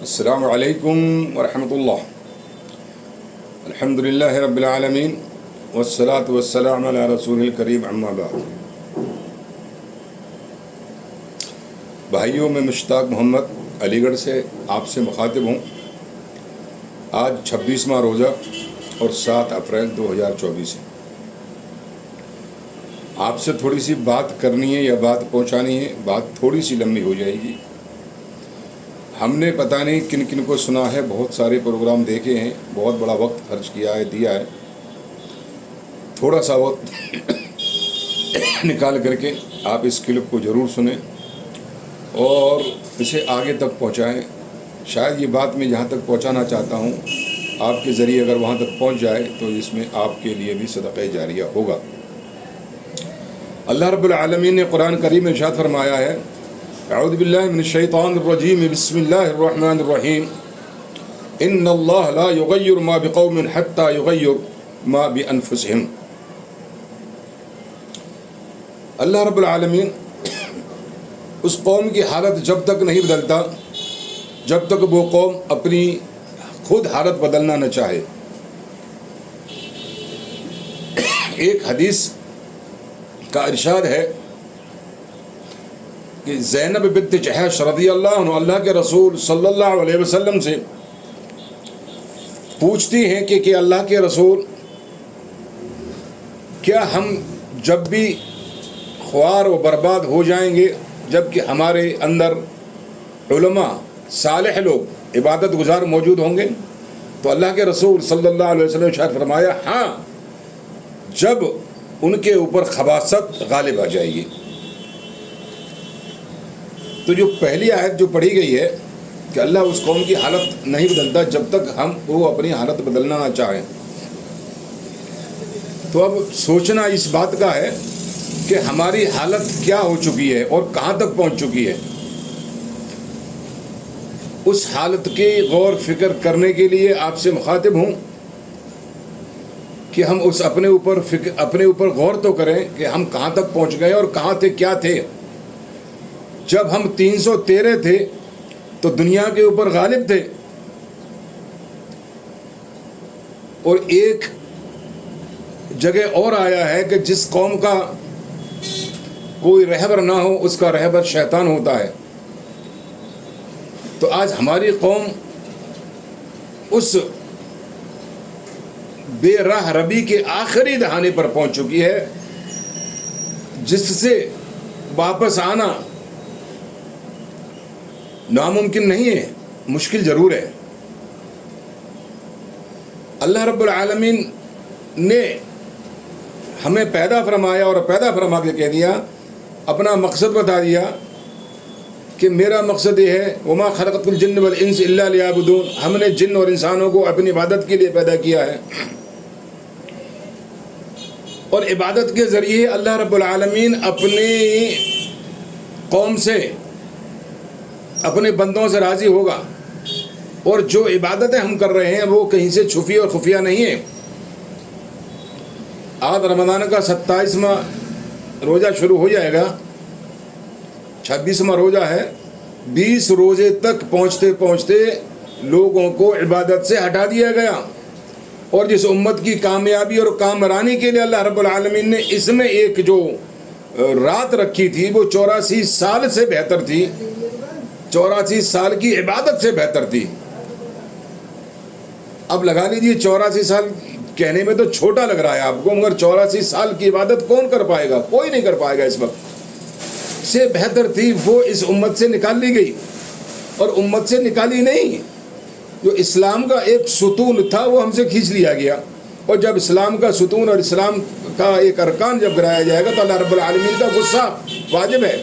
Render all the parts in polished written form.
السلام علیکم ورحمۃ اللہ. الحمدللہ رب العالمین والصلاة والسلام علی رسول الکریم اما بعد. بھائیوں، میں مشتاق محمد علی گڑھ سے آپ سے مخاطب ہوں. آج 26واں روزہ اور 7 اپریل 2024 ہے. آپ سے تھوڑی سی بات کرنی ہے یا بات پہنچانی ہے. بات تھوڑی سی لمبی ہو جائے گی. ہم نے پتہ نہیں کن کن کو سنا ہے، بہت سارے پروگرام دیکھے ہیں، بہت بڑا وقت خرچ کیا ہے، دیا ہے. تھوڑا سا وقت نکال کر کے آپ اس کلپ کو ضرور سنیں اور اسے آگے تک پہنچائیں. شاید یہ بات میں جہاں تک پہنچانا چاہتا ہوں آپ کے ذریعے اگر وہاں تک پہنچ جائے تو اس میں آپ کے لیے بھی صدقہ جاریہ ہوگا. اللہ رب العالمین نے قرآن کریم میں ارشاد فرمایا ہے، اعوذ باللہ من الشیطان الرجیم، بسم اللہ الرحمن الرحیم، ان اللہ لا یغیر ما بقوم حتی یغیر ما بانفسہم. اللہ رب العالمین اس قوم کی حالت جب تک نہیں بدلتا جب تک وہ قوم اپنی خود حالت بدلنا نہ چاہے. ایک حدیث کا ارشاد ہے کہ زینب بنت جحش رضی اللہ عنہ اللہ کے رسول صلی اللہ علیہ وسلم سے پوچھتی ہیں کہ اللہ کے رسول، کیا ہم جب بھی خوار و برباد ہو جائیں گے جب کہ ہمارے اندر علماء صالح لوگ عبادت گزار موجود ہوں گے؟ تو اللہ کے رسول صلی اللہ علیہ وسلم نے ارشاد فرمایا، ہاں، جب ان کے اوپر خباثت غالب آ جائے گی. تو جو پہلی آیت جو پڑھی گئی ہے کہ اللہ اس قوم کی حالت نہیں بدلتا جب تک وہ اپنی حالت بدلنا نہ چاہیں. تو اب سوچنا اس بات کا ہے کہ ہماری حالت کیا ہو چکی ہے اور کہاں تک پہنچ چکی ہے. اس حالت کی غور فکر کرنے کے لیے آپ سے مخاطب ہوں کہ ہم اپنے اوپر غور تو کریں کہ ہم کہاں تک پہنچ گئے اور کہاں تھے، کیا تھے. جب ہم 313 تھے تو دنیا کے اوپر غالب تھے، اور ایک جگہ اور آیا ہے کہ جس قوم کا کوئی رہبر نہ ہو اس کا رہبر شیطان ہوتا ہے. تو آج ہماری قوم اس بے راہ ربی کے آخری دہانے پر پہنچ چکی ہے جس سے واپس آنا ناممکن نہیں ہے، مشکل ضرور ہے. اللہ رب العالمین نے ہمیں پیدا فرمایا اور پیدا فرما کے کہہ دیا، اپنا مقصد بتا دیا کہ میرا مقصد یہ ہے، وما خلقت الجن والانس الا لیعبدون. ہم نے جن اور انسانوں کو اپنی عبادت کے لیے پیدا کیا ہے، اور عبادت کے ذریعے اللہ رب العالمین اپنی قوم سے، اپنے بندوں سے راضی ہوگا. اور جو عبادتیں ہم کر رہے ہیں وہ کہیں سے چھپی اور خفیہ نہیں ہیں. آج رمضان کا 27واں روزہ شروع ہو جائے گا، 26واں روزہ ہے. 20 روزے تک پہنچتے پہنچتے لوگوں کو عبادت سے ہٹا دیا گیا. اور جس امت کی کامیابی اور کامرانی کے لیے اللہ رب العالمین نے اس میں ایک جو رات رکھی تھی وہ 84 سال سے بہتر تھی، 84 سال کی عبادت سے بہتر تھی. اب لگا لیجیے 84 سال کہنے میں تو چھوٹا لگ رہا ہے آپ کو، مگر 84 سال کی عبادت کون کر پائے گا؟ کوئی نہیں کر پائے گا. اس وقت سے بہتر تھی، وہ اس امت سے نکال لی گئی. اور امت سے نکالی نہیں، جو اسلام کا ایک ستون تھا وہ ہم سے کھینچ لیا گیا. اور جب اسلام کا ستون اور اسلام کا ایک ارکان جب گرایا جائے گا تو اللہ رب العالمین کا غصہ واجب ہے.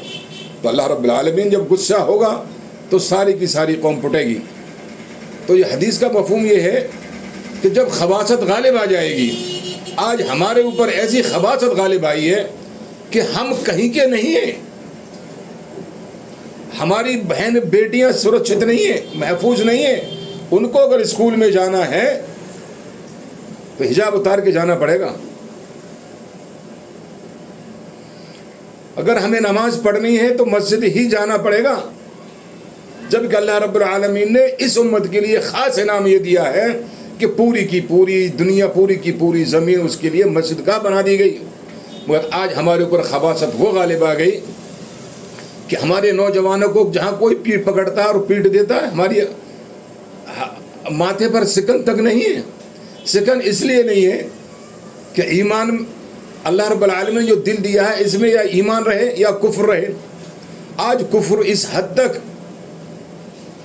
تو اللہ رب العالمین جب غصہ ہوگا تو ساری کی ساری قوم پٹے گی. تو یہ حدیث کا مفہوم یہ ہے کہ جب خباثت غالب آ جائے گی، آج ہمارے اوپر ایسی خباثت غالب آئی ہے کہ ہم کہیں کے نہیں ہیں. ہماری بہن بیٹیاں سرکشت نہیں ہیں، محفوظ نہیں ہیں. ان کو اگر اسکول میں جانا ہے تو حجاب اتار کے جانا پڑے گا. اگر ہمیں نماز پڑھنی ہے تو مسجد ہی جانا پڑے گا. جبکہ اللہ رب العالمین نے اس امت کے لیے خاص انعام یہ دیا ہے کہ پوری کی پوری دنیا، پوری کی پوری زمین اس کے لیے مسجد کا بنا دی گئی. مگر آج ہمارے اوپر خباثت وہ غالب آ گئی کہ ہمارے نوجوانوں کو جہاں کوئی پیٹ پکڑتا ہے اور پیٹ دیتا ہے، ہماری ماتھے پر سکن تک نہیں ہے. سکن اس لیے نہیں ہے کہ ایمان اللہ رب العالمین نے جو دل دیا ہے اس میں یا ایمان رہے یا کفر رہے. آج کفر اس حد تک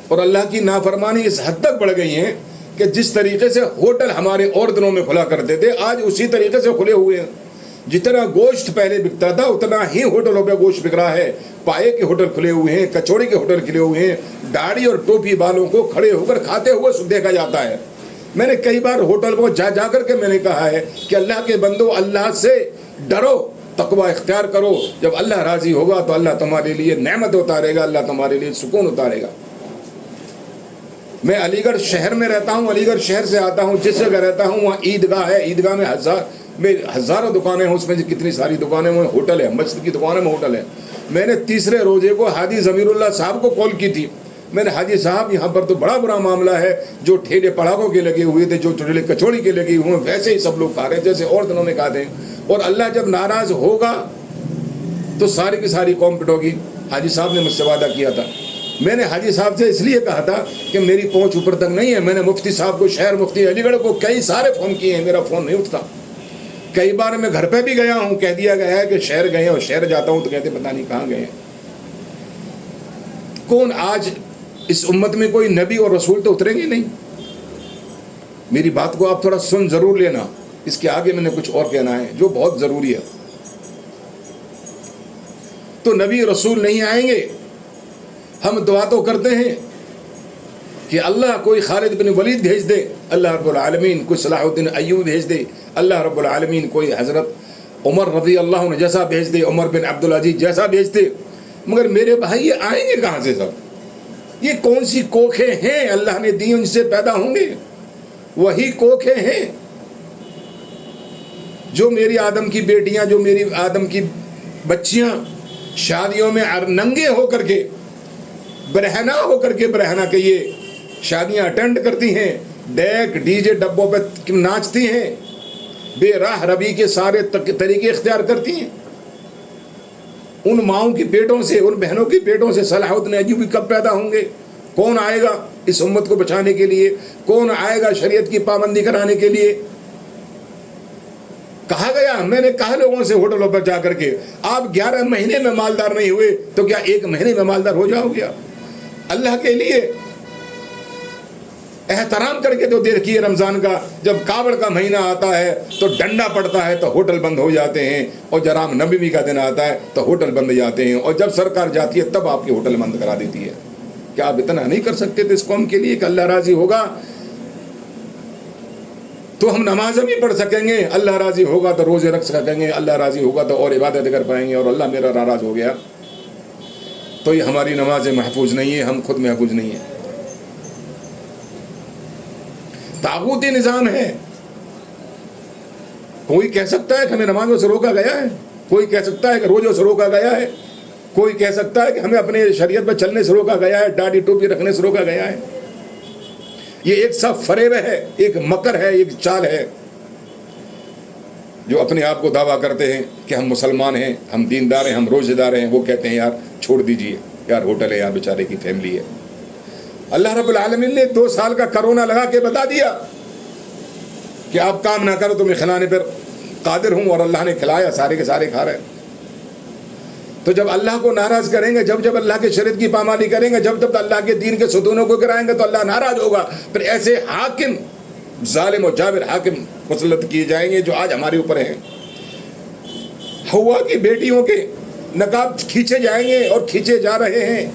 اور اللہ کی نافرمانی اس حد تک بڑھ گئی ہیں کہ جس طریقے سے ہوٹل ہمارے اور دنوں میں کھلا کرتے تھے آج اسی طریقے سے کھلے ہوئے ہیں. جتنا گوشت پہلے بکتا تھا اتنا ہی ہوٹلوں پہ گوشت بک رہا ہے. پائے کے ہوٹل کھلے ہوئے ہیں، کچوڑی کے ہوٹل کھلے ہوئے ہیں. داڑھی اور ٹوپی بالوں کو کھڑے ہو کر کھاتے ہوئے دیکھا جاتا ہے. میں نے کئی بار ہوٹل کو جا کر کے میں نے کہا ہے کہ اللہ کے بندو، اللہ سے ڈرو، تقوی اختیار کرو. جب اللہ راضی ہوگا تو اللہ تمہارے لیے نعمت اتارے گا، اللہ تمہارے لیے سکون اتارے گا. میں علی گڑھ شہر میں رہتا ہوں، علی گڑھ شہر سے آتا ہوں، جس جگہ رہتا ہوں وہاں عیدگاہ ہے. عیدگاہ میں ہزاروں دکانیں ہیں، اس میں کتنی ساری دکانیں میں ہوٹل ہے، مسجد کی دکانیں میں ہوٹل ہے. میں نے تیسرے روزے کو حاجی ضمیر اللہ صاحب کو کال کی تھی. میں نے حاجی صاحب یہاں پر تو بڑا برا معاملہ ہے، جو ٹھیلے پڑاگوں کے لگے ہوئے تھے، جو ٹھیلے کچوڑی کے لگے ہوئے ہیں ویسے ہی سب لوگ کھا رہے ہیں جیسے اور دنوں میں کھاتے ہیں. اور اللہ جب ناراض ہوگا تو ساری کی ساری قوم پٹوگی. حاجی صاحب نے مجھ سے وعدہ کیا تھا. میں نے حاجی صاحب سے اس لیے کہا تھا کہ میری پہنچ اوپر تک نہیں ہے. میں نے مفتی صاحب کو، شہر مفتی علی گڑھ کو کئی سارے فون کیے ہیں، میرا فون نہیں اٹھتا. کئی بار میں گھر پہ بھی گیا ہوں، کہہ دیا گیا ہے کہ شہر گئے ہیں، اور شہر جاتا ہوں تو کہتے پتہ نہیں کہاں گئے ہیں. کون آج اس امت میں کوئی نبی اور رسول تو اتریں گے نہیں. میری بات کو آپ تھوڑا سن ضرور لینا، اس کے آگے میں نے کچھ اور کہنا ہے جو بہت ضروری ہے. تو نبی رسول نہیں آئیں گے. ہم دعا تو کرتے ہیں کہ اللہ کوئی خالد بن ولید بھیج دے، اللہ رب العالمین کوئی صلاح الدین ایوبی بھیج دے، اللہ رب العالمین کوئی حضرت عمر رضی اللہ عنہ جیسا بھیج دے، عمر بن عبدالعزیز جیسا بھیج دے. مگر میرے بھائی یہ آئیں گے کہاں سے؟ سب یہ کون سی کوکھیں ہیں اللہ نے دی، ان سے پیدا ہوں گے؟ وہی کوکھیں ہیں جو میری آدم کی بیٹیاں، جو میری آدم کی بچیاں شادیوں میں ننگے ہو کر کے، برہنہ ہو کر کے، برہنہ کے یہ شادیاں اٹینڈ کرتی ہیں، ڈیک ڈی جے ڈبوں پہ ناچتی ہیں، بے راہ ربی کے سارے طریقے اختیار کرتی ہیں. ان ماؤں کی پیٹوں سے، ان بہنوں کی پیٹوں سے صلاح الدین ایوبی کب پیدا ہوں گے؟ کون آئے گا اس امت کو بچانے کے لیے؟ کون آئے گا شریعت کی پابندی کرانے کے لیے؟ کہا گیا، میں نے کہا لوگوں سے ہوٹلوں پر جا کر کے، آپ 11 مہینے میں مالدار نہیں ہوئے تو کیا 1 مہینے میں مالدار ہو جاؤ گے؟ اللہ کے لیے احترام کر کے تو دیکھیے رمضان کا، جب کاوڑ کا مہینہ آتا ہے تو ڈنڈا پڑتا ہے تو ہوٹل بند ہو جاتے ہیں، اور جرام نبوی کا دن آتا ہے تو ہوٹل بند ہو جاتے ہیں، اور جب سرکار جاتی ہے تب آپ کے ہوٹل بند کرا دیتی ہے. کیا آپ اتنا نہیں کر سکتے تھے اس قوم کے لیے کہ اللہ راضی ہوگا تو ہم نمازیں بھی پڑھ سکیں گے، اللہ راضی ہوگا تو روزے رکھ سکیں گے، اللہ راضی ہوگا تو اور عبادت کر پائیں گے، اور اللہ میرا ناراض ہو گیا تو یہ ہماری نمازیں محفوظ نہیں ہیں، ہم خود محفوظ نہیں ہیں. طاغوتی نظام ہے. کوئی کہہ سکتا ہے کہ ہمیں نمازوں سے روکا گیا ہے، کوئی کہہ سکتا ہے کہ روزوں سے روکا گیا ہے، کوئی کہہ سکتا ہے کہ ہمیں اپنے شریعت پر چلنے سے روکا گیا ہے، داڑھی ٹوپی رکھنے سے روکا گیا ہے. یہ ایک سب فریب ہے، ایک مکر ہے، ایک چال ہے. جو اپنے آپ کو دعویٰ کرتے ہیں کہ ہم مسلمان ہیں، ہم دیندار ہیں، ہم روزے دار ہیں، وہ کہتے ہیں یار چھوڑ دیجئے یار، ہوٹل ہے یار، بیچارے کی فیملی ہے. اللہ رب العالمین نے 2 سال کا کرونا لگا کے بتا دیا کہ آپ کام نہ کرو تو میں کھلانے پر قادر ہوں، اور اللہ نے کھلایا، سارے کے سارے کھا رہے ہیں. تو جب اللہ کو ناراض کریں گے، جب اللہ کے شریعت کی پامالی کریں گے، جب اللہ کے دین کے ستونوں کو گرائیں گے تو اللہ ناراض ہوگا. پھر ایسے حاکم، ظالم و جابر حاکم مسلط کیے جائیں گے جو آج ہمارے اوپر ہیں. ہوا کی بیٹیوں کے نقاب کھینچے جائیں گے اور کھینچے جا رہے ہیں.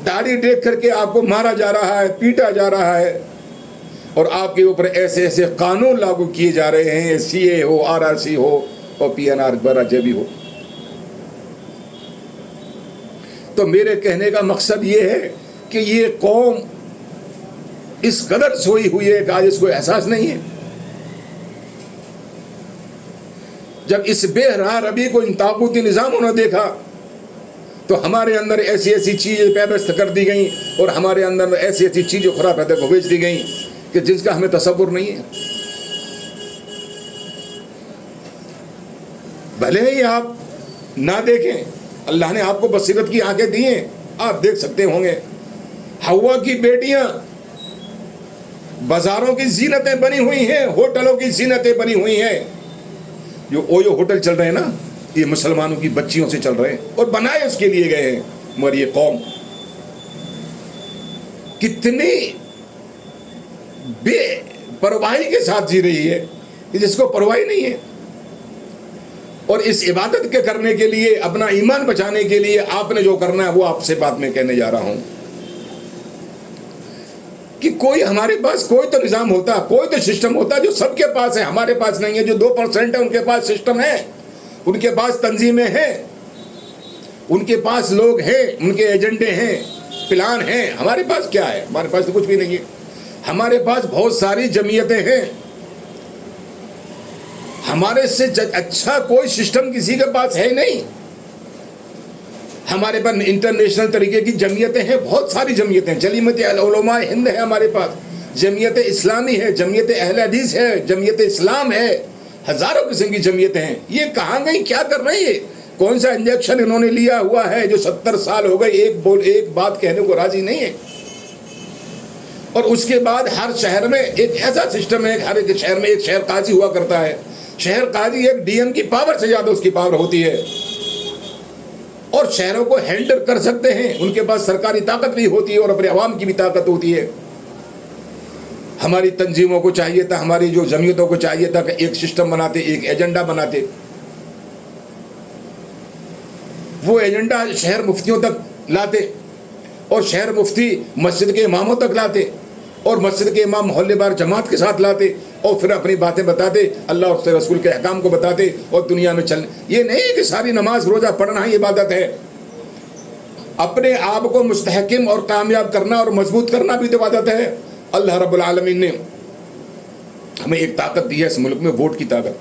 داڑھی دیکھ کر کے آپ کو مارا جا رہا ہے، پیٹا جا رہا ہے، اور آپ کے اوپر ایسے ایسے قانون لاگو کیے جا رہے ہیں، CA ہو، RRC ہو، اور PNR برا جبی ہو. تو میرے کہنے کا مقصد یہ ہے کہ یہ قوم اس قدر سوئی ہوئی ہے کہ آج اس کو احساس نہیں ہے. جب اس بے راہ ربی کو ان طاغوتی نظاموں نے دیکھا تو ہمارے اندر ایسی ایسی چیزیں پیوست کر دی گئیں اور ہمارے اندر ایسی ایسی چیزیں خدا پیدا کو بھیج دی گئیں کہ جس کا ہمیں تصور نہیں ہے. بھلے ہی آپ نہ دیکھیں، اللہ نے آپ کو بصیرت کی آنکھیں دی ہیں، آپ دیکھ سکتے ہوں گے. ہوا کی بیٹیاں بازاروں کی زینتیں بنی ہوئی ہیں، ہوٹلوں کی زینتیں بنی ہوئی ہیں. جو اویو ہوٹل چل رہے ہیں نا، یہ مسلمانوں کی بچیوں سے چل رہے ہیں اور بنائے اس کے لیے گئے ہیں. مگر یہ قوم کتنی بے پرواہی کے ساتھ جی رہی ہے کہ جس کو پرواہی نہیں ہے. اور اس عبادت کے کرنے کے لیے، اپنا ایمان بچانے کے لیے آپ نے جو کرنا ہے وہ آپ سے بات میں کہنے جا رہا ہوں کہ کوئی ہمارے پاس کوئی تو نظام ہوتا، کوئی تو سسٹم ہوتا جو سب کے پاس ہے. ہمارے پاس نہیں ہے. جو 2% ہے ان کے پاس سسٹم ہے، ان کے پاس تنظیمیں ہیں، ان کے پاس لوگ ہیں، ان کے ایجنڈے ہیں، پلان ہیں. ہمارے پاس کیا ہے؟ ہمارے پاس تو کچھ بھی نہیں ہے. ہمارے پاس بہت ساری جمعیتیں ہیں. ہمارے سے اچھا کوئی سسٹم کسی کے پاس ہے نہیں. ہمارے پاس انٹرنیشنل طریقے کی جمعیتیں ہیں، بہت ساری جمعیتیں. جمعیت علماء ہند ہے ہمارے پاس، جمعیت اسلامی ہے، جمعیت اہل حدیث ہے، جمعیت اسلام ہے، ہزاروں قسم کی جمعیتیں ہیں. یہ کہاں گئی؟ کیا کر رہی ہے؟ کون سا انجیکشن انہوں نے لیا ہوا ہے جو 70 سال ہو گئے ایک بات کہنے کو راضی نہیں ہے؟ اور اس کے بعد ہر شہر میں ایک ایسا سسٹم ہے، ہر ایک شہر میں ایک شہر قاضی ہوا کرتا ہے. شہر قاضی ایک ڈی ایم کی پاور سے زیادہ اس کی پاور ہوتی ہے، اور شہروں کو ہینڈل کر سکتے ہیں. ان کے پاس سرکاری طاقت بھی ہوتی ہے اور اپنے عوام کی بھی طاقت ہوتی ہے. ہماری تنظیموں کو چاہیے تھا، ہماری جو جمعیتوں کو چاہیے تھا کہ ایک سسٹم بناتے، ایک ایجنڈا بناتے. وہ ایجنڈا شہر مفتیوں تک لاتے، اور شہر مفتی مسجد کے اماموں تک لاتے، اور مسجد کے امام محلے بار جماعت کے ساتھ لاتے، اور پھر اپنی باتیں بتاتے، اللہ اور اس کے رسول کے احکام کو بتاتے اور دنیا میں چل. یہ نہیں کہ ساری نماز روزہ پڑھنا ہی عبادت ہے. اپنے آپ کو مستحکم اور کامیاب کرنا اور مضبوط کرنا بھی عبادت ہے. اللہ رب العالمین نے ہمیں ایک طاقت دی ہے اس ملک میں، ووٹ کی طاقت.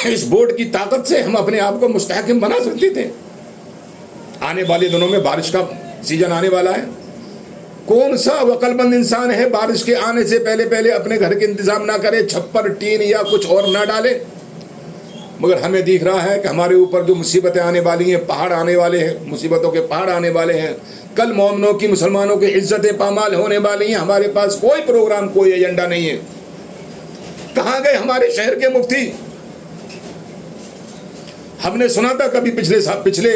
اس ووٹ کی طاقت سے ہم اپنے آپ کو مستحکم بنا سکتے تھے. آنے والے دنوں میں بارش کا سیزن آنے والا ہے. کون سا عقل مند انسان ہے بارش کے آنے سے پہلے اپنے گھر کے انتظام نہ کرے، چھپر ٹین یا کچھ اور نہ ڈالے؟ مگر ہمیں دیکھ رہا ہے کہ ہمارے اوپر جو مصیبتیں آنے والی ہیں، پہاڑ آنے والے ہیں، مصیبتوں کے پہاڑ آنے والے ہیں. کل مومنوں کی، مسلمانوں کی عزتیں پامال ہونے والی ہیں. ہمارے پاس کوئی پروگرام، کوئی ایجنڈا نہیں ہے. کہاں گئے ہمارے شہر کے مفتی؟ ہم نے سنا تھا کبھی پچھلے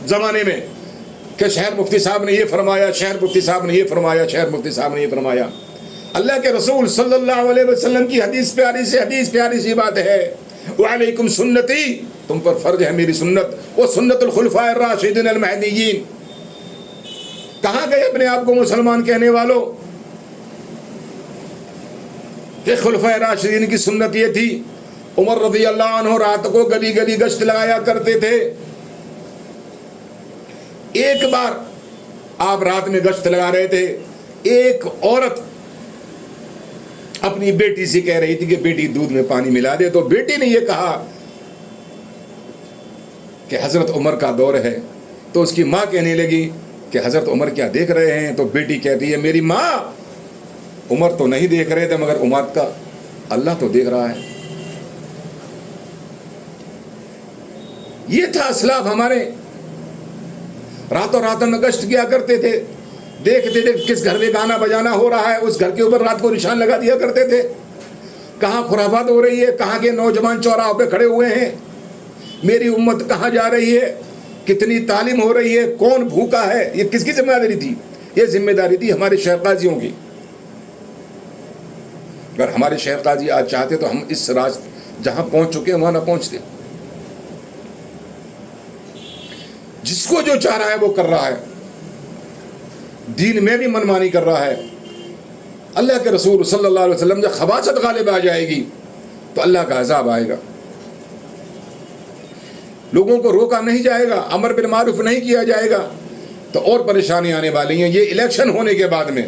زمانے میں کہ شہر مفتی صاحب نے یہ فرمایا، شہر مفتی صاحب نے یہ فرمایا، شہر مفتی صاحب نے یہ فرمایا. اللہ کے رسول صلی اللہ علیہ وسلم کی حدیث پیاری سی بات ہے، وعلیکم سنتی، تم پر فرض ہے میری سنت، وہ سنت الخلفاء الراشدین المہدیین. کہاں گئے اپنے آپ کو مسلمان کہنے والوں؟ کہ خلفاء راشدین کی سنت یہ تھی. عمر رضی اللہ عنہ رات کو گلی گلی گشت لگایا کرتے تھے. ایک بار آپ رات میں گشت لگا رہے تھے، ایک عورت اپنی بیٹی سے کہہ رہی تھی کہ بیٹی دودھ میں پانی ملا دے. تو بیٹی نے یہ کہا کہ حضرت عمر کا دور ہے. تو اس کی ماں کہنے لگی کہ حضرت عمر کیا دیکھ رہے ہیں؟ تو بیٹی کہتی ہے میری ماں، عمر تو نہیں دیکھ رہے تھے مگر عمر کا اللہ تو دیکھ رہا ہے. یہ تھا اسلاف ہمارے. راتوں میں گشت کیا کرتے تھے، دیکھتے تھے کس گھر میں گانا بجانا ہو رہا ہے، اس گھر کے اوپر رات کو نشان لگا دیا کرتے تھے. کہاں خرافات ہو رہی ہے، کہاں کے نوجوان چوراہوں پہ کھڑے ہوئے ہیں، میری امت کہاں جا رہی ہے، کتنی تعلیم ہو رہی ہے، کون بھوکا ہے. یہ کس کی ذمہ داری تھی؟ یہ ذمہ داری تھی ہمارے شہر قاضیوں کی. اگر ہمارے شہر قاضی آج چاہتے تو ہم اس راز جہاں پہنچ چکے ہیں وہاں نہ پہنچتے. جس کو جو چاہ رہا ہے وہ کر رہا ہے، دین میں بھی منمانی کر رہا ہے. اللہ کے رسول صلی اللہ علیہ وسلم جب خباثت غالب آ جائے گی تو اللہ کا عذاب آئے گا. لوگوں کو روکا نہیں جائے گا، امر بالمعروف نہیں کیا جائے گا تو اور پریشانی آنے والی ہیں. یہ الیکشن ہونے کے بعد میں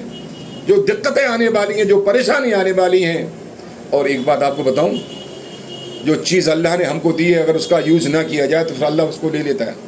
جو دقتیں آنے والی ہیں، جو پریشانی آنے والی ہیں. اور ایک بات آپ کو بتاؤں، جو چیز اللہ نے ہم کو دی ہے اگر اس کا یوز نہ کیا جائے تو پھر اللہ اس کو لے لیتا ہے.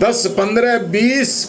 10, 15, 20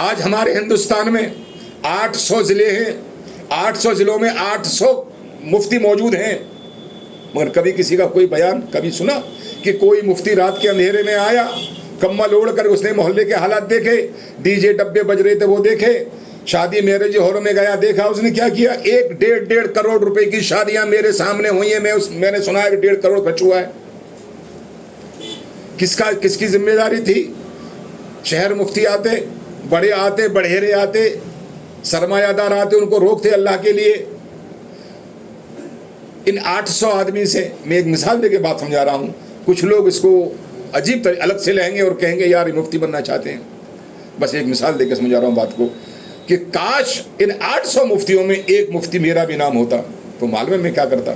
آج ہمارے ہندوستان میں 800 ضلع ہیں، 800 ضلعوں میں 800 مفتی موجود ہیں، مگر کبھی کسی کا کوئی بیان کبھی سنا کہ کوئی مفتی رات کے اندھیرے میں آیا، کمبل اوڑھ کر اس نے محلے کے حالات دیکھے، ڈی جے ڈبے بج رہے تھے وہ دیکھے، شادی میرج ہالوں میں گیا دیکھا، اس نے کیا کیا؟ 1.5 کروڑ روپے کی شادیاں میرے سامنے ہوئی ہیں، میں نے سنا ہے کہ 1.5 کروڑ خرچ ہوا ہے۔ کس کی ذمہ داری تھی؟ شہر مفتی آتے، بڑے آتے، بڑھیرے آتے، سرمایہ دار آتے، ان کو روکتے اللہ کے لیے۔ ان 800 آدمی سے میں ایک مثال دے کے بات سمجھا رہا ہوں، کچھ لوگ اس کو عجیب الگ سے لیں گے اور کہیں گے یار یہ مفتی بننا چاہتے ہیں، بس ایک مثال دے کے سمجھا رہا ہوں بات کو، کہ کاش ان 800 مفتیوں میں ایک مفتی میرا بھی نام ہوتا تو معلوم ہے میں کیا کرتا۔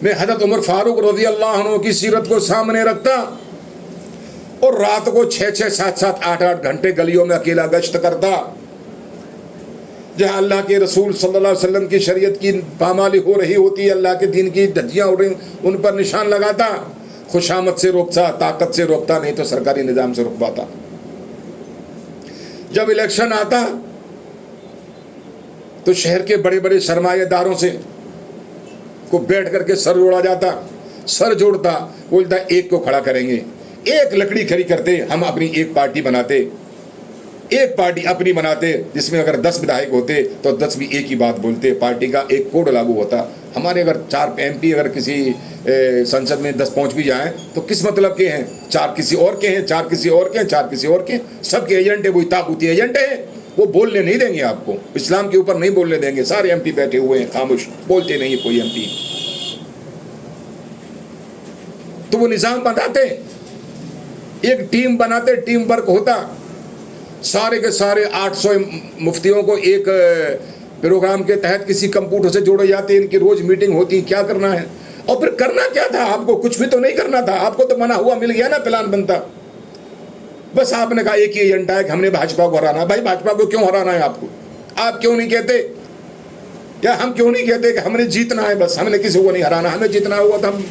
میں حضرت عمر فاروق رضی اللہ عنہ کی سیرت کو سامنے رکھتا اور رات کو 6-6 7-7 8-8 گھنٹے گلیوں میں اکیلا گشت کرتا، جہاں اللہ کے رسول صلی اللہ علیہ وسلم کی شریعت کی پامالی ہو رہی ہوتی، اللہ کے دین کی دھجیاں اڑ رہی، ان پر نشان لگاتا، خوشامد سے روکتا، طاقت سے روکتا، نہیں تو سرکاری نظام سے رکواتا۔ جب الیکشن آتا تو شہر کے بڑے بڑے سرمایہ داروں سے کو بیٹھ کر کے سر جوڑا جاتا، سر جوڑتا، بولتا ایک کو کھڑا کریں گے، ایک لکڑی کھڑی کرتے، ہم اپنی ایک پارٹی بناتے، ایک پارٹی اپنی بناتے، جس میں اگر 10 ودھائک ہوتے تو 10 بھی ایک ہی بات بولتے، پارٹی کا ایک کوڈ لاگو ہوتا۔ ہمارے اگر 4 MP اگر کسی سنسد میں 10 پہنچ بھی جائیں تو کس مطلب کے ہیں؟ 4 کسی اور کے ہیں، 4 کسی اور کے ہیں، 4 کسی اور کے ہیں، سب کے ایجنٹ ہیں، وہی طاقتی ایجنٹ ہیں، وہ بولنے نہیں دیں گے آپ کو، اسلام کے اوپر نہیں بولنے دیں گے۔ سارے MP بیٹھے ہوئے ہیں خاموش، بولتے نہیں ہے کوئی MP۔ تو وہ نظام بناتے، ایک ٹیم بناتے، ٹیم ورک ہوتا، سارے کے سارے 800 مفتیوں کو ایک پروگرام کے تحت کسی کمپیوٹر سے جوڑے جاتے، ان کی روز میٹنگ ہوتی، کیا کرنا ہے، اور پھر کرنا کیا تھا؟ آپ کو کچھ بھی تو نہیں کرنا تھا، آپ کو تو منع ہوا مل گیا نا، پلان بنتا، بس آپ نے کہا ایک ہی ایجنڈا ہے کہ ہم نے بھاجپا کو ہرانا ہے۔ بھائی بھاجپا کو کیوں ہرانا ہے آپ کو؟ آپ کیوں نہیں کہتے، یا ہم کیوں نہیں کہتے کہ ہم نے جیتنا ہے، بس ہم نے کسی کو نہیں ہرانا، ہمیں جیتنا ہوا تو ہم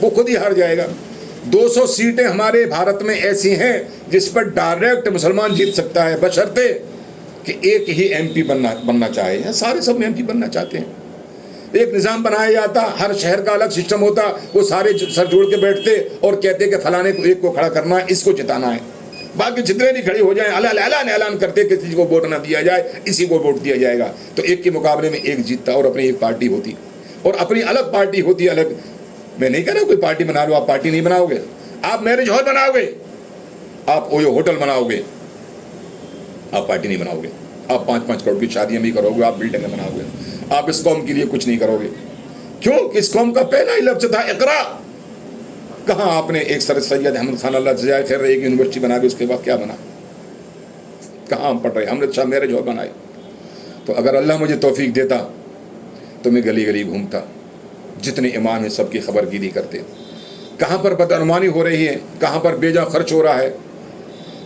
وہ خود ہی ہار جائے گا۔ 200 سیٹیں ہمارے بھارت میں ایسی ہیں جس پر ڈائریکٹ مسلمان جیت سکتا ہے، بشرطے کہ ایک ہی MP بننا چاہے۔ سارے سب MP بننا چاہتے ہیں۔ ایک نظام بنایا جاتا، ہر شہر کا الگ سسٹم ہوتا، وہ سارے سر جوڑ کے بیٹھتے اور کہتے کہ فلانے کو ایک کو کھڑا کرنا ہے، اس کو جتانا ہے، باقی جتنے بھی کھڑے ہو جائیں اعلان کرتے کہ کسی کو ووٹ نہ دیا جائے، اسی کو ووٹ دیا جائے گا، تو ایک کے مقابلے میں ایک جیتتا اور اپنی ایک پارٹی ہوتی، اور اپنی الگ پارٹی ہوتی الگ۔ میں نہیں کہہ رہا کوئی پارٹی بنا لو، آپ پارٹی نہیں بناؤ گے، آپ میرج ہال بناؤ گے، آپ اویو ہوٹل بناؤ گے، آپ پارٹی نہیں بناؤ گے، آپ 5-5 کروڑ کی شادیاں بھی کرو گے، آپ بلڈنگیں بناؤ گے، آپ اس قوم کے لیے کچھ نہیں کرو گے۔ کیوں؟ اس قوم کا پہلا ہی لفظ تھا اقرا۔ کہاں آپ نے ایک سر سید احمد خان اللہ جزائے خیر ایک یونیورسٹی بنا کے اس کے بعد کیا بنا؟ کہاں ہم پڑھ رہے؟ ہم نے اچھا میرج ہال بنائے۔ تو اگر اللہ مجھے توفیق دیتا تو میں گلی گلی گھومتا، جتنے امام ہیں سب کی خبر گیری کرتے، کہاں پر بدعنوانی ہو رہی ہے، کہاں پر بیجا خرچ ہو رہا ہے۔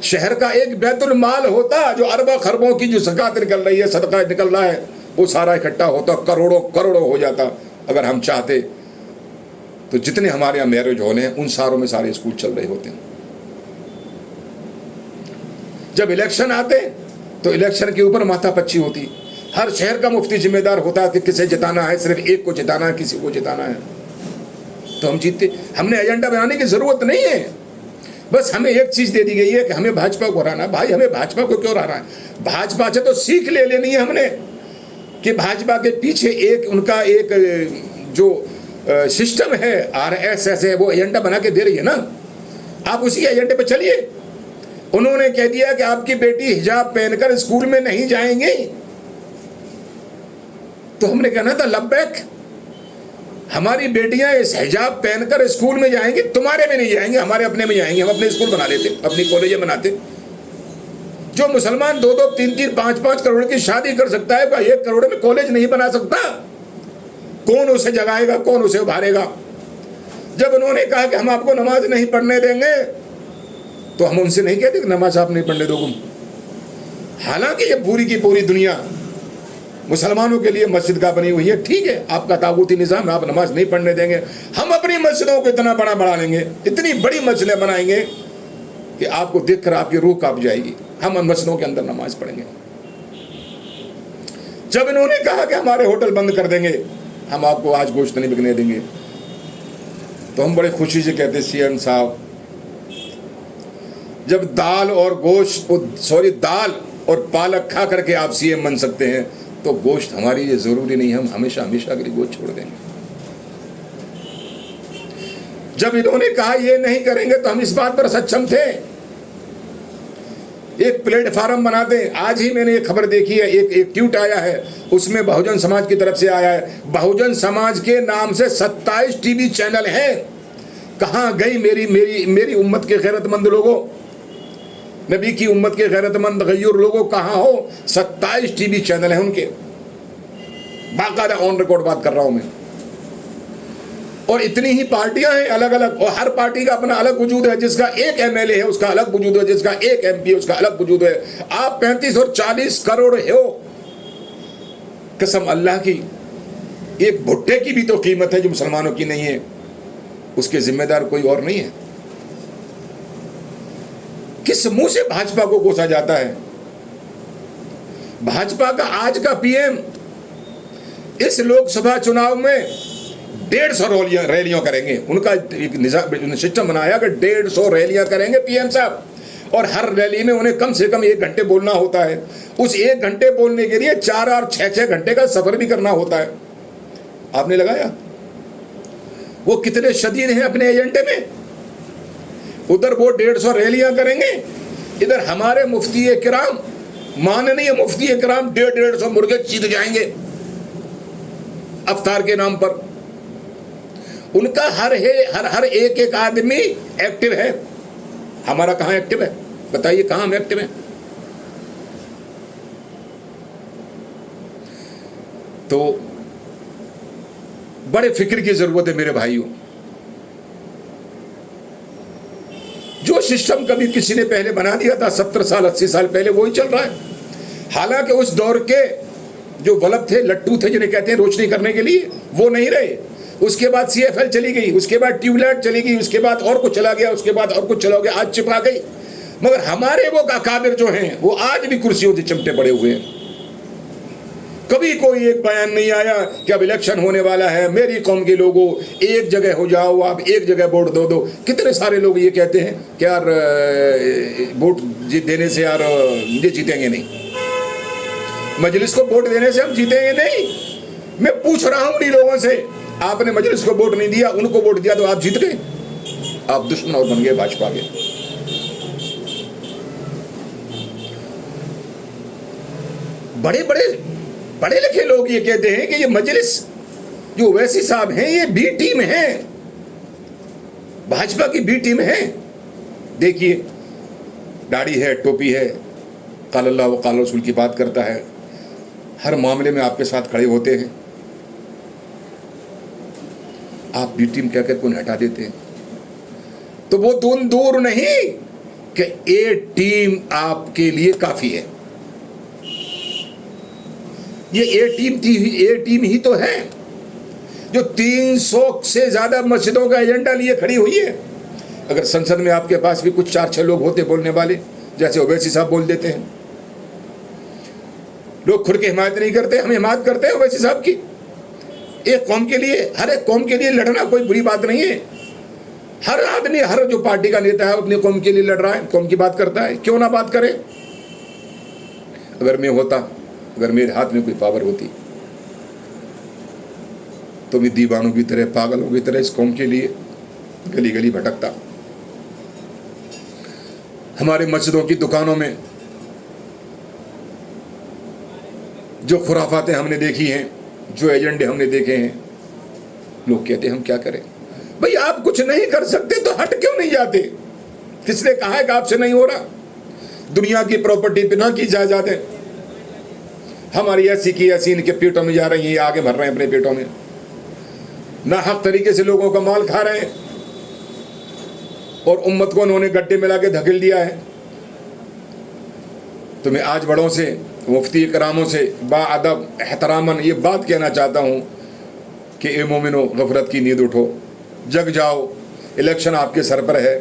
شہر کا ایک بیت المال ہوتا جو اربوں خربوں کی جو زکوٰۃ نکل رہی ہے، صدقہ نکل رہا ہے، وہ سارا اکٹھا ہوتا، کروڑوں کروڑوں ہو جاتا۔ اگر ہم چاہتے تو جتنے ہمارے یہاں میرج ہال ہیں ان ساروں میں سارے اسکول چل رہے ہوتے ہیں۔ جب الیکشن آتے تو الیکشن کے اوپر ماتھا پچی ہوتی، ہر شہر کا مفتی ذمہ دار ہوتا کہ کسے جتانا ہے، صرف ایک کو جتانا ہے، کسی کو جتانا ہے، تو ہم جیتتے۔ ہم نے ایجنڈا بنانے کی ضرورت نہیں ہے، بس ہمیں ایک چیز دے دی گئی ہے کہ ہمیں بھاجپا کو ہرانا ہے۔ بھائی ہمیں بھاجپا کو کیوں ہرانا ہے؟ بھاجپا سے تو سیکھ لے لینی ہے ہم نے کہ بھاجپا کے پیچھے ایک ان کا ایک جو سسٹم ہے RSS ہے، وہ ایجنڈا بنا کے دے رہی ہے نا، آپ اسی ایجنڈے پہ چلیے۔ انہوں نے کہہ دیا کہ آپ کی بیٹی حجاب پہن کر اسکول میں نہیں جائیں گی، تو ہم نے کہنا تھا لبیک، ہماری بیٹیاں اس حجاب پہن کر اسکول میں جائیں گی، تمہارے میں نہیں جائیں گے، ہمارے اپنے میں جائیں گے۔ ہم اپنے اسکول بنا لیتے، اپنی کالجیں بناتے۔ جو مسلمان 2-2, 3-3, 5-5 کروڑ کی شادی کر سکتا ہے، 1 کروڑ میں کالج نہیں بنا سکتا، کون اسے جگائے گا، کون اسے ابھارے گا؟ جب انہوں نے کہا کہ ہم آپ کو نماز نہیں پڑھنے دیں گے، تو ہم ان سے نہیں کہتے کہ نماز آپ نہیں پڑھنے دو گے۔ حالانکہ یہ پوری کی پوری دنیا مسلمانوں کے لیے مسجد کا بنی ہوئی ہے، ٹھیک ہے آپ کا طاغوتی نظام ہے، آپ نماز نہیں پڑھنے دیں گے، ہم اپنی مسجدوں کو اتنا بڑا بڑھا لیں گے، اتنی بڑی مسجدیں بنائیں گے کہ آپ کو دیکھ کر آپ کی روح کانپ جائے گی. ہم مسجدوں کے اندر نماز پڑھیں گے. جب انہوں نے کہا کہ ہمارے ہوٹل بند کر دیں گے, ہم آپ کو آج گوشت نہیں بکنے دیں گے, تو ہم بڑے خوشی سے کہتے سی ایم صاحب, جب دال اور گوشت دال اور پالک کھا کر کے آپ سی ایم بن سکتے ہیں, تو گوشت ہماری یہ ضروری نہیں, ہم ہمیشہ ہمیشہ کے لیے گوشت چھوڑ دیں گے. جب انہوں نے کہا یہ نہیں کریں گے تو ہم اس بات پر سچم تھے, ایک پلیٹ فارم بنا دیں. آج ہی میں نے ایک خبر دیکھی ہے, ایک ٹویٹ آیا ہے, اس میں بہوجن سماج کی طرف سے آیا ہے. بہوجن سماج کے نام سے 27 ٹی وی چینل ہیں. کہاں گئی میری امت کے غیرت مند لوگوں, نبی کی امت کے غیرت مند غیور لوگوں, کہاں ہو؟ 27 ٹی وی چینل ہیں ان کے, باقاعدہ آن ریکارڈ بات کر رہا ہوں میں. اور اتنی ہی پارٹیاں ہیں الگ الگ, اور ہر پارٹی کا اپنا الگ وجود ہے. جس کا ایک ایم ایل اے ہے اس کا الگ وجود ہے, جس کا ایک ایم پی ہے اس کا الگ وجود ہے. آپ 35 اور 40 کروڑ ہو, قسم اللہ کی ایک بھٹے کی بھی تو قیمت ہے جو مسلمانوں کی نہیں ہے. اس کے ذمہ دار کوئی اور نہیں ہے. کس منہ سے بھاجپا کو کوسا جاتا ہے؟ بھاجپا کا آج کا پی ایم اس لوک سبھا چناؤ میں 150 ریلیاں کریں گے. ان کا ایک نظام سسٹم بنایا کہ 150 ریلیاں کریں گے پی ایم صاحب, اور ہر ریلی میں انہیں کم سے کم 1 گھنٹے بولنا ہوتا ہے. اس 1 گھنٹے بولنے کے لیے 4 اور 6 گھنٹے کا سفر بھی کرنا ہوتا ہے. آپ نے لگایا وہ کتنے شدید ہیں اپنے ایجنڈے میں. ادھر وہ 150 ریلیاں کریں گے, ادھر ہمارے مفتی کرام, ماننی مفتی کرام 150 مرغے چیت جائیں گے افطار کے نام پر. ان کا ہر ایک آدمی ایکٹیو ہے. ہمارا کہاں ایکٹیو ہے؟ بتائیے کہاں ہم ایکٹیو ہیں؟ تو بڑے فکر کی ضرورت ہے میرے بھائیوں. جو سسٹم کبھی کسی نے پہلے بنا دیا تھا 70 سال 80 سال پہلے, وہی چل رہا ہے. حالانکہ اس دور کے جو بلب تھے, لٹو تھے جنہیں کہتے ہیں روشنی کرنے کے لیے, وہ نہیں رہے. اس کے بعد سی ایف ایل چلی گئی, اس کے بعد ٹیوب لائٹ چلی گئی, اس کے بعد اور کچھ چلا گیا, اس کے بعد اور کچھ چلا گیا, آج چپا گئی. مگر ہمارے وہ اکابر جو ہیں وہ آج بھی کرسیوں سے چمٹے پڑے ہوئے ہیں. کبھی کوئی ایک بیان نہیں آیا کہ اب الیکشن ہونے والا ہے, میری قوم کے لوگوں ایک جگہ ہو جاؤ, آپ ایک جگہ ووٹ دو. کتنے سارے لوگ یہ کہتے ہیں کہ یار ووٹ دینے سے یار یہ جیتیں گے نہیں, مجلس کو ووٹ دینے سے ہم جیتیں گے نہیں. میں پوچھ رہا ہوں انہیں لوگوں سے, آپ نے مجلس کو ووٹ نہیں دیا, ان کو ووٹ دیا تو آپ جیت گئے. آپ دشمن اور بن گئے بھاجپا کے. بڑے لکھے لوگ یہ کہتے ہیں کہ یہ مجلس جو اویسی صاحب ہیں یہ بی ٹیم ہے, بھاجپا کی بی ٹیم ہے. دیکھیے داڑھی ہے, ٹوپی ہے, قال اللہ و قال رسول کی بات کرتا ہے, ہر معاملے میں آپ کے ساتھ کھڑے ہوتے ہیں. آپ بی ٹیم کہہ کر کون ہٹا دیتے ہیں. تو وہ دور نہیں کہ اے ٹیم آپ کے لیے کافی ہے. یہ اے ٹیم ہی تو ہے جو 300 سے زیادہ مسجدوں کا ایجنڈا لیے کھڑی ہوئی ہے. اگر سنسد میں آپ کے پاس بھی کچھ 4-6 لوگ ہوتے بولنے والے, جیسے اویسی صاحب بول دیتے ہیں, لوگ کھل کے حمایت نہیں کرتے. ہم حمایت کرتے ہیں اویسی صاحب کی. ایک قوم کے لیے, ہر ایک قوم کے لیے لڑنا کوئی بری بات نہیں ہے. ہر آدمی, ہر جو پارٹی کا نیتا ہے اپنی قوم کے لیے لڑ رہا ہے, قوم کی بات کرتا ہے, کیوں نہ بات کرے. اگر میرے ہاتھ میں کوئی پاور ہوتی تو میں دیوانوں کی طرح, پاگلوں کی طرح اس قوم کے لیے گلی گلی بھٹکتا. ہمارے مسجدوں کی دکانوں میں جو خرافاتیں ہم نے دیکھی ہیں, جو ایجنڈے ہم نے دیکھے ہیں, لوگ کہتے ہیں ہم کیا کریں. بھئی آپ کچھ نہیں کر سکتے تو ہٹ کیوں نہیں جاتے؟ کس نے کہا ہے کہ آپ سے نہیں ہو رہا؟ دنیا کی پراپرٹی پہ نہ کی جائیدادیں ہماری ایسی کی ایسی ان کے پیٹوں میں جا رہی ہیں, یہ آگے بھر رہے ہیں اپنے پیٹوں میں, ناحق طریقے سے لوگوں کا مال کھا رہے ہیں, اور امت کو انہوں نے گڈھے میں لا کے دھکیل دیا ہے. تو میں آج بڑوں سے, مفتی کراموں سے با ادب احتراماً یہ بات کہنا چاہتا ہوں کہ اے مومنو, غفلت کی نیند اٹھو, جگ جاؤ. الیکشن آپ کے سر پر ہے,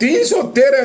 313